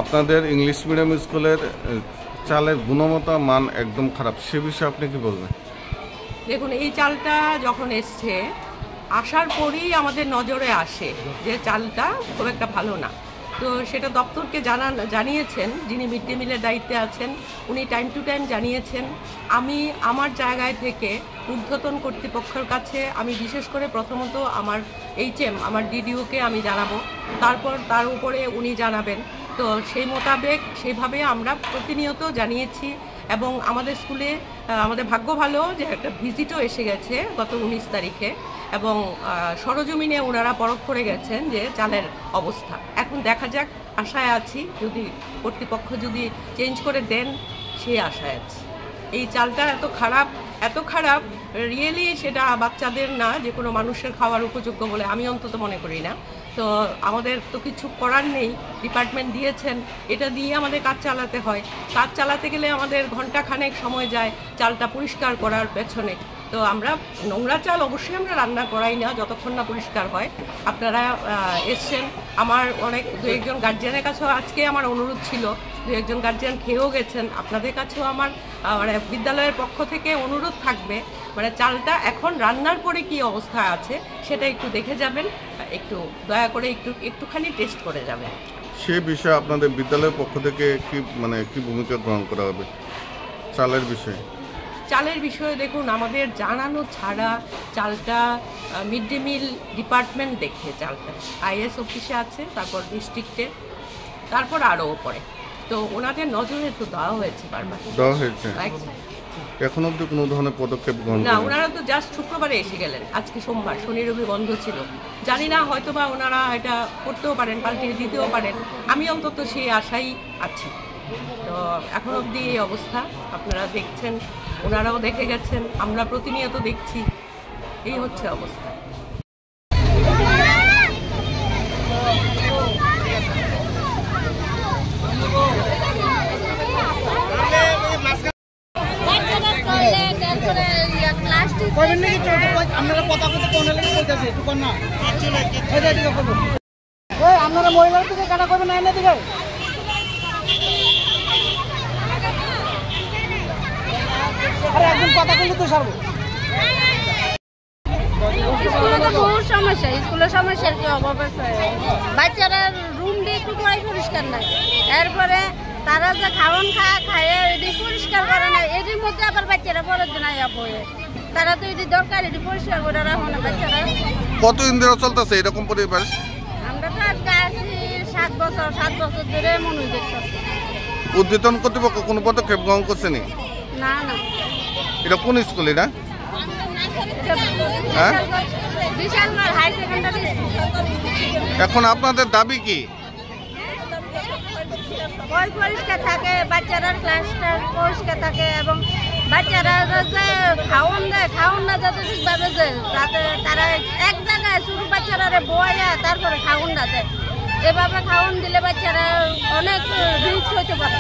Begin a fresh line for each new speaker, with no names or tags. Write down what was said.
আপনাদের English medium স্কুলের চালের গুণগত মান একদম খারাপ, সে বিষয়ে আপনি কি বলবেন?
দেখুন, এই চালটা যখন এসছে আসার পরেই আমাদের নজরে আসে যে চালটা খুব একটা ভালো না। তো সেটা দপ্তরকে জানিয়েছেন, যিনি মিড ডে মিলের দায়িত্বে আছেন উনি টাইম টু টাইম জানিয়েছেন। আমি আমার জায়গায় থেকে ঊর্ধ্বতন কর্তৃপক্ষের কাছে আমি বিশেষ করে প্রথমত আমার এইচএম আমার ডিডিওকে আমি জানাবো, তারপর তার উপরে উনি জানাবেন। তো সেই মোতাবেক সেইভাবে আমরা প্রতিনিয়ত জানিয়েছি এবং আমাদের স্কুলে আমাদের ভাগ্য ভালো যে একটা ভিজিটও এসে গেছে গত 19 তারিখে এবং সরজমিনে ওনারা পরখ করে গেছেন যে চালের অবস্থা। এখন দেখা যাক, আশায় আছি যদি কর্তৃপক্ষ যদি চেঞ্জ করে দেন সেই আশায় আছি। এই চালটা এত খারাপ রিয়েলি সেটা বাচ্চাদের না যে কোনো মানুষের খাওয়ার উপযোগ্য বলে আমি অন্তত মনে করি না। তো আমাদের তো কিছু করার নেই, ডিপার্টমেন্ট দিয়েছেন, এটা দিয়ে আমাদের কাজ চালাতে হয়। কাজ চালাতে গেলে আমাদের ঘন্টাখানেক সময় যায় চালটা পরিষ্কার করার পেছনে। তো আমরা নোংরা চাল অবশ্যই আমরা রান্না করাই না যতক্ষণ না পরিষ্কার হয়। আপনারা এসছেন, আমার দু একজন গার্জিয়ানের কাছেও আজকে আমার অনুরোধ ছিল, দু একজন গার্জিয়ান খেয়েও গেছেন, আপনাদের কাছেও আমার বিদ্যালয়ের পক্ষ থেকে অনুরোধ থাকবে চালটা এখন রান্নার পরে কি অবস্থা আছে সেটা একটু দেখে যাবেন, একটু দয়া করে একটুখানি টেস্ট করে যাবেন।
সে বিষয়ে আপনাদের বিদ্যালয়ের পক্ষ থেকে কি ভূমিকা গ্রহণ করা হবে চালের বিষয়ে?
চালের বিষয়ে দেখুন, আমাদের জানানো ছাড়া চালটা মিড ডে মিল ডিপার্টমেন্ট দেখে চালটা আইএস অফিসে আছে, তারপর ডিস্ট্রিক্টে, তারপর আরও ওপরে। তো ওনাদের নজরে তো দেওয়া হয়েছে, দেওয়া হয়েছে।
এখন অবধি কোনো ধরনের পদক্ষেপ গ্রহণ
না, ওনারা তো জাস্ট শুক্রবারে এসে গেলেন, আজকে সোমবার, শনি রবি বন্ধ ছিল। জানি না, হয়তো বা ওনারা এটা করতেও পারেন, পাল্টিয়ে দিতেও পারেন, আমি অন্তত সেই আশাই আছি। তো এখন অবধি এই অবস্থা আপনারা দেখছেন, ওনারাও দেখে গেছেন, আমরা প্রতিনিয়ত দেখছি, এই হচ্ছে অবস্থা।
আপনারা মহিলার দিকে কাটা করবেন না, এনে দিকে একদম কথা বললে তো সারবো।
স্কুলে তো বহুত সমস্যা, স্কুলের সমস্যার কি অভাব আছে? বাচ্চারা রুম দিয়ে একটু পরিষ্কার নাই, এরপরে তারা যে খায় এটি পরিষ্কার করে না, এটির মধ্যে আবার বাচ্চারা পরের দিন বয়ে, তারা তো এটি দরকার, এটি পরিষ্কার করে রাখো না বাচ্চারা।
কতদিন ধরে চলতেছে এরকম পরিবেশ?
আমরা তো আজকে আছি 7 বছর ধরে মনে দেখতেছি।
ঊর্ধ্বতন কর্তৃপক্ষ কোনো পদক্ষেপ গ্রহণ করছে না?
না।
এটা কোন স্কুলে না? এখন আপনাদের দাবি কি?
পরিষ্কার থাকে, বাচ্চারা ক্লাসটা পরিষ্কার থাকে এবং বাচ্চারা যে খাওয়ান না যাতে ঠিকভাবে যাতে তারা এক জায়গায় ছোট বাচ্চারা বয়া তারপরে খাওয়ান না দেয়, এভাবে খাওয়ান দিলে বাচ্চারা অনেক রিস্ক হতে পারে।